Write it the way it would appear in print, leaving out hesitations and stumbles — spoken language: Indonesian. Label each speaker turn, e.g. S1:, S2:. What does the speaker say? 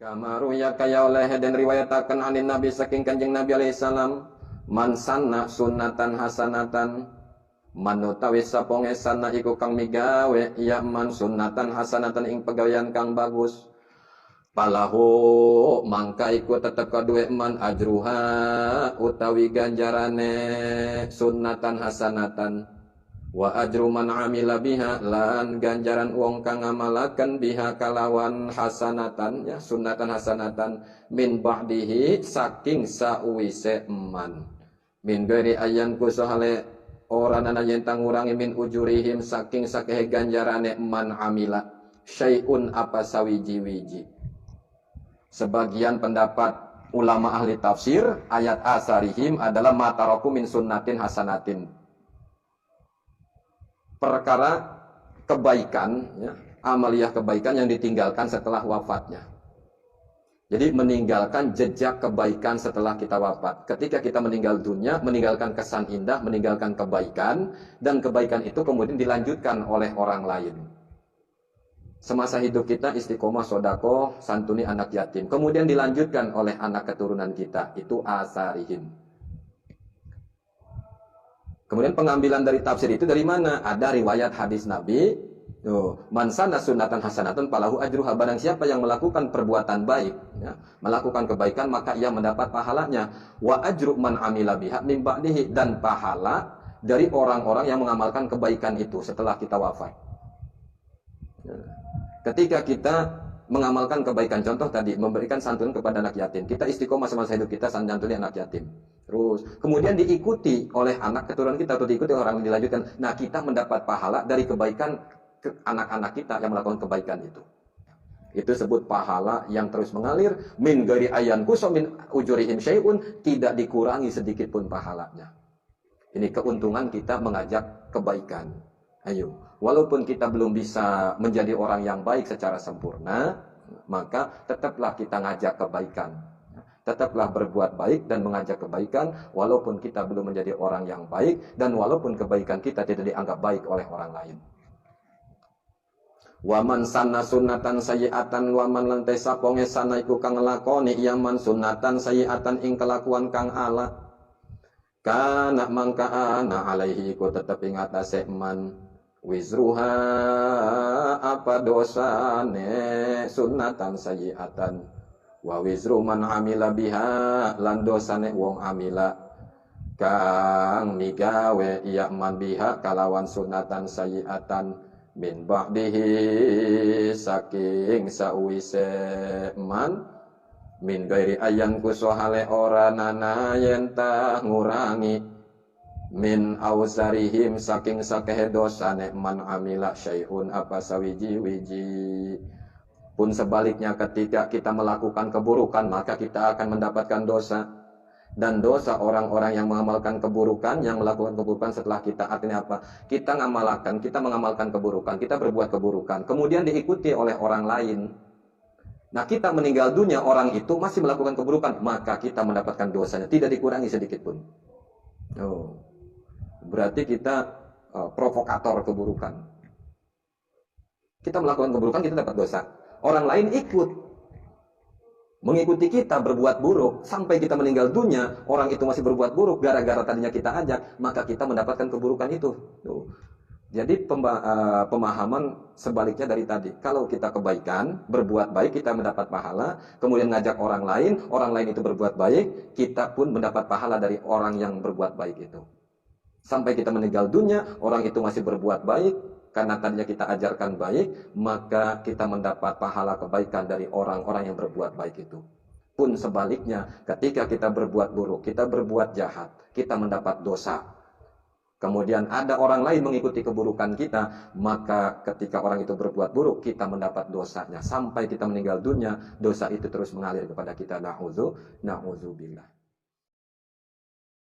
S1: Kamaru ya kaya oleh dan riwayatakan anin Nabi saking Kanjeng Nabi alaihi salam, man sanna sunnatan hasanatan, manutawi saponge sanna iku kang migawe ya man sunnatan hasanatan ing pegawean kang bagus. Palahu mangka iku tetep kaduwe man ajruha utawi ganjarane sunnatan hasanatan. Wa ajru man amila biha lan ganjaran wong kang ngamalaken biha kalawan hasanatan ya sunnatan hasanatan min ba'dihi saking sauwise man min ghairi ayan kusahale ora nana yen tangurangi min ujurihim saking sakehe ganjarane man amila syai'un apa sawiji-wiji. Sebagian pendapat ulama ahli tafsir ayat asarihim adalah mataraku min sunnatin hasanatin, perkara kebaikan, ya, amaliyah kebaikan yang ditinggalkan setelah wafatnya. Jadi meninggalkan jejak kebaikan setelah kita wafat. Ketika kita meninggal dunia, meninggalkan kesan indah, meninggalkan kebaikan, dan kebaikan itu kemudian dilanjutkan oleh orang lain. Semasa hidup kita istiqomah sodako, santuni anak yatim. Kemudian dilanjutkan oleh anak keturunan kita. Itu asarihim. Kemudian pengambilan dari tafsir itu dari mana? Ada riwayat hadis Nabi. Man sana sunnatan hasanatun palahu ajruha. Barang siapa yang melakukan perbuatan baik, ya, melakukan kebaikan, maka ia mendapat pahalanya. Wa ajru man amila biha min ba'dihi. Dan pahala dari orang-orang yang mengamalkan kebaikan itu setelah kita wafat. Ya. Ketika kita mengamalkan kebaikan, contoh tadi, memberikan santunan kepada anak yatim. Kita istiqomah semasa hidup kita santuni anak yatim. Terus, kemudian diikuti oleh anak keturunan kita atau diikuti orang yang dilanjutkan. Nah, kita mendapat pahala dari kebaikan ke anak-anak kita yang melakukan kebaikan itu. Itu sebut pahala yang terus mengalir. Min ghairi ayan kuso min ujurihim syai'un. Tidak dikurangi sedikit pun pahalanya. Ini keuntungan kita mengajak kebaikan. Ayo, walaupun kita belum bisa menjadi orang yang baik secara sempurna, maka tetaplah kita ngajak kebaikan. Tetaplah berbuat baik dan mengajak kebaikan, walaupun kita belum menjadi orang yang baik, dan walaupun kebaikan kita tidak dianggap baik oleh orang lain. Waman sanna sunnatan sayyi'atan waman lantai saponge sana iku kang nglakoni yaman sunnatan sayyi'atan ing kelakuan kang ala. Kana mangka ana alaihi ku tetep ing atase man wizruha apa dosane sunnatan sayyi'atan wa wizru man amila biha lan dosane wong amila kang migawe iya man biha kalawan sunnatan sayyi'atan min ba'dihi saking sauwise man min gairi ayan kusohale ora nana yen ta ngurangi min awsarihim saking sakehe dosane man amila syai'un apa sawiji-wiji. Pun sebaliknya ketika kita melakukan keburukan maka kita akan mendapatkan dosa. Dan dosa orang-orang yang mengamalkan keburukan, yang melakukan keburukan setelah kita, artinya apa? Kita mengamalkan keburukan, kita berbuat keburukan, kemudian diikuti oleh orang lain. Nah, kita meninggal dunia, orang itu masih melakukan keburukan, maka kita mendapatkan dosanya, tidak dikurangi sedikit pun. Berarti kita provokator keburukan. Kita melakukan keburukan, kita dapat dosa. Orang lain ikut mengikuti kita berbuat buruk sampai kita meninggal dunia, orang itu masih berbuat buruk gara-gara tadinya kita ajak, maka kita mendapatkan keburukan itu. Jadi pemahaman sebaliknya dari tadi. Kalau kita kebaikan, berbuat baik, kita mendapat pahala. Kemudian ngajak orang lain itu berbuat baik, kita pun mendapat pahala dari orang yang berbuat baik itu. Sampai kita meninggal dunia, orang itu masih berbuat baik, karena tadinya kita ajarkan baik, maka kita mendapat pahala kebaikan dari orang-orang yang berbuat baik itu. Pun sebaliknya, ketika kita berbuat buruk, kita berbuat jahat, kita mendapat dosa. Kemudian ada orang lain mengikuti keburukan kita, maka ketika orang itu berbuat buruk, kita mendapat dosanya. Sampai kita meninggal dunia, dosa itu terus mengalir kepada kita. Na'udzubillah.